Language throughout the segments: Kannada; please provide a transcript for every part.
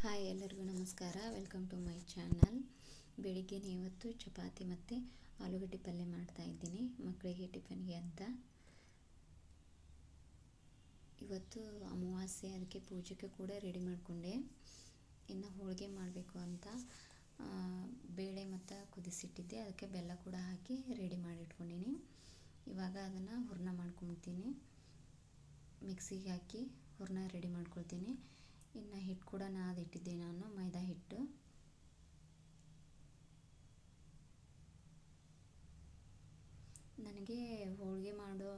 ಹಾಯ್, ಎಲ್ಲರಿಗೂ ನಮಸ್ಕಾರ. Welcome to my channel. ಬೆಳಿಗ್ಗೆ ಇವತ್ತು ಚಪಾತಿ ಮತ್ತು ಆಲೂಗಡ್ಡೆ ಪಲ್ಯ ಮಾಡ್ತಾ ಇದ್ದೀನಿ ಮಕ್ಕಳಿಗೆ ಟಿಫನ್ಗೆ ಅಂತ. ಇವತ್ತು ಅಮಾವಾಸ್ಯೆ, ಅದಕ್ಕೆ ಪೂಜೆಗೆ ಕೂಡ ರೆಡಿ ಮಾಡಿಕೊಂಡೆ. ಇನ್ನು ಹೋಳಿಗೆ ಮಾಡಬೇಕು ಅಂತ ಬೇಳೆ ಮತ್ತು ಕುದಿಸಿಟ್ಟಿದ್ದೆ, ಅದಕ್ಕೆ ಬೆಲ್ಲ ಕೂಡ ಹಾಕಿ ರೆಡಿ ಮಾಡಿಟ್ಕೊಂಡಿನಿ. ಇವಾಗ ಅದನ್ನು ಹೂರ್ಣ ಮಾಡ್ಕೊಳ್ತೀನಿ. ಮಿಕ್ಸಿಗೆ ಹಾಕಿ ಹೂರ್ಣ ರೆಡಿ ಮಾಡ್ಕೊಳ್ತೀನಿ. ಇನ್ನು ಹಿಟ್ಟು ಕೂಡ ನಾದಿಟ್ಟಿದ್ದೆ, ನಾನು ಮೈದಾ ಹಿಟ್ಟು. ನನಗೆ ಹೋಳಿಗೆ ಮಾಡೋ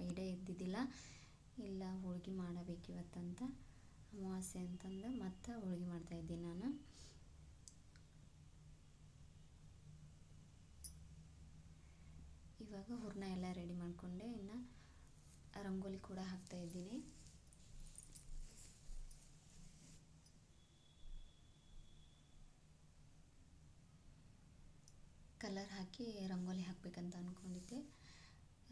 ಐಡಿಯಾ ಇದ್ದಿದ್ದಿಲ್ಲ. ಇಲ್ಲ, ಹೋಳಿಗೆ ಮಾಡಬೇಕಿವತ್ತಂತ, ಅಮಾವಾಸ್ಯೆ ಅಂತಂದು ಮತ್ತೆ ಹೋಳಿಗೆ ಮಾಡ್ತಾಯಿದ್ದೀನಿ ನಾನು. ಇವಾಗ ಹೂರ್ಣ ಎಲ್ಲ ರೆಡಿ ಮಾಡಿಕೊಂಡೆ. ಇನ್ನು ರಂಗೋಲಿ ಕೂಡ ಹಾಕ್ತಾಯಿದ್ದೀನಿ. ಕಲರ್ ಹಾಕಿ ರಂಗೋಲಿ ಹಾಕಬೇಕಂತ ಅಂದ್ಕೊಂಡಿದ್ದೆ.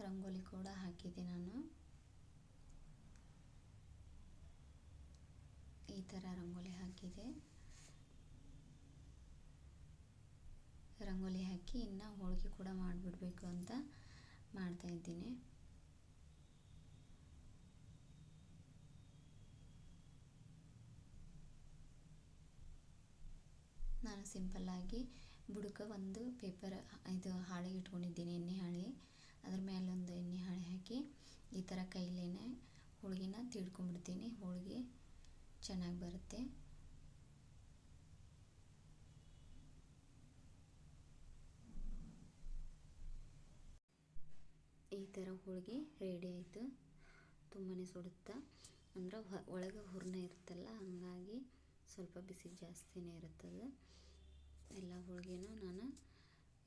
ರಂಗೋಲಿ ಕೂಡ ಹಾಕಿದ್ದೆ ನಾನು. ಈ ಥರ ರಂಗೋಲಿ ಹಾಕಿದೆ. ರಂಗೋಲಿ ಹಾಕಿ ಇನ್ನು ಹೋಳಿಗೆ ಕೂಡ ಮಾಡಿಬಿಡ್ಬೇಕು ಅಂತ ಮಾಡ್ತಾಯಿದ್ದೀನಿ. ನಾನು ಸಿಂಪಲ್ಲಾಗಿ ಬುಡಕ್ಕೆ ಒಂದು ಪೇಪರ್ ಹಾಳೆ ಇಟ್ಕೊಂಡಿದ್ದೀನಿ, ಎಣ್ಣೆ ಹಾಳೆ. ಅದ್ರ ಮೇಲೊಂದು ಎಣ್ಣೆ ಹಾಳೆ ಹಾಕಿ ಈ ಥರ ಕೈಲೇನೆ ಹೋಳಿಗೆನ ತಿಡ್ಕೊಂಡ್ಬಿಡ್ತೀನಿ. ಹೋಳಿಗೆ ಚೆನ್ನಾಗಿ ಬರುತ್ತೆ. ಈ ಥರ ಹೋಳಿಗೆ ರೆಡಿ ಆಯಿತು. ತುಂಬಾ ಸುಡುತ್ತಾ, ಅಂದ್ರೆ ಒಳಗೆ ಹೂರ್ಣ ಇರುತ್ತಲ್ಲ, ಹಾಗಾಗಿ ಸ್ವಲ್ಪ ಬಿಸಿ ಜಾಸ್ತಿನೇ ಇರುತ್ತದೆ. ಎಲ್ಲ ಹೋಳಿಗೆನೂ ನಾನು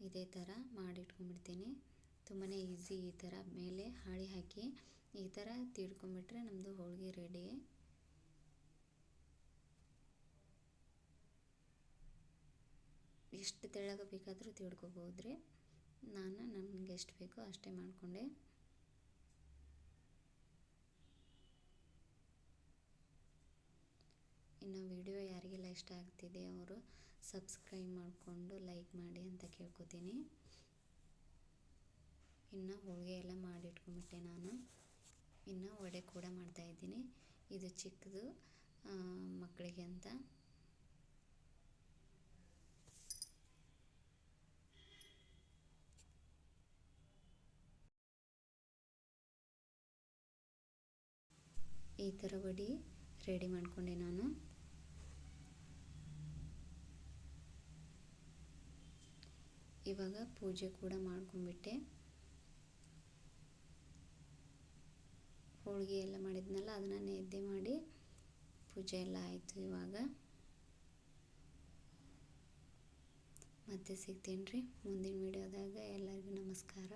ಇದೇ ಥರ ಮಾಡಿಟ್ಕೊಂಡ್ಬಿಡ್ತೀನಿ. ತುಂಬಾ ಈಸಿ. ಈ ಥರ ಮೇಲೆ ಹಾಳೆ ಹಾಕಿ ಈ ಥರ ತಿಡ್ಕೊಂಬಿಟ್ರೆ ನಮ್ಮದು ಹೋಳಿಗೆ ರೆಡಿ. ಎಷ್ಟು ತೆಳ್ಳಗೆ ಬೇಕಾದರೂ ತಿಡ್ಕೋಬೋದ್ರಿ. ನನಗೆ ಎಷ್ಟು ಬೇಕೋ ಅಷ್ಟೇ ಮಾಡಿಕೊಂಡೆ. ಇನ್ನು ವಿಡಿಯೋ ಯಾರಿಗೆಲ್ಲ ಇಷ್ಟ ಆಗ್ತಿದೆ ಅವರು ಸಬ್ಸ್ಕ್ರೈಬ್ ಮಾಡಿಕೊಂಡು ಲೈಕ್ ಮಾಡಿ ಅಂತ ಕೇಳ್ಕೊತೀನಿ. ಇನ್ನು ಹೋಳಿಗೆ ಎಲ್ಲ ಮಾಡಿಟ್ಕೊಂಡ್ಬಿಟ್ಟೆ ನಾನು. ಇನ್ನು ವಡೆ ಕೂಡ ಮಾಡ್ತಾಯಿದ್ದೀನಿ. ಇದು ಚಿಕ್ಕದು ಮಕ್ಕಳಿಗೆ ಅಂತ. ಈ ಥರ ವಡೆ ರೆಡಿ ಮಾಡಿಕೊಂಡೆ ನಾನು. ಇವಾಗ ಪೂಜೆ ಕೂಡ ಮಾಡ್ಕೊಂಡ್ಬಿಟ್ಟೆ. ಹೋಳಿಗೆ ಎಲ್ಲ ಮಾಡಿದ್ನಲ್ಲ, ಅದನ್ನು ನೈವೇದ್ಯ ಮಾಡಿ ಪೂಜೆ ಎಲ್ಲ ಆಯಿತು. ಇವಾಗ ಮತ್ತೆ ಸಿಗ್ತೀನಿ ರೀ ಮುಂದಿನ ವಿಡಿಯೋದಾಗ. ಎಲ್ಲರಿಗೂ ನಮಸ್ಕಾರ.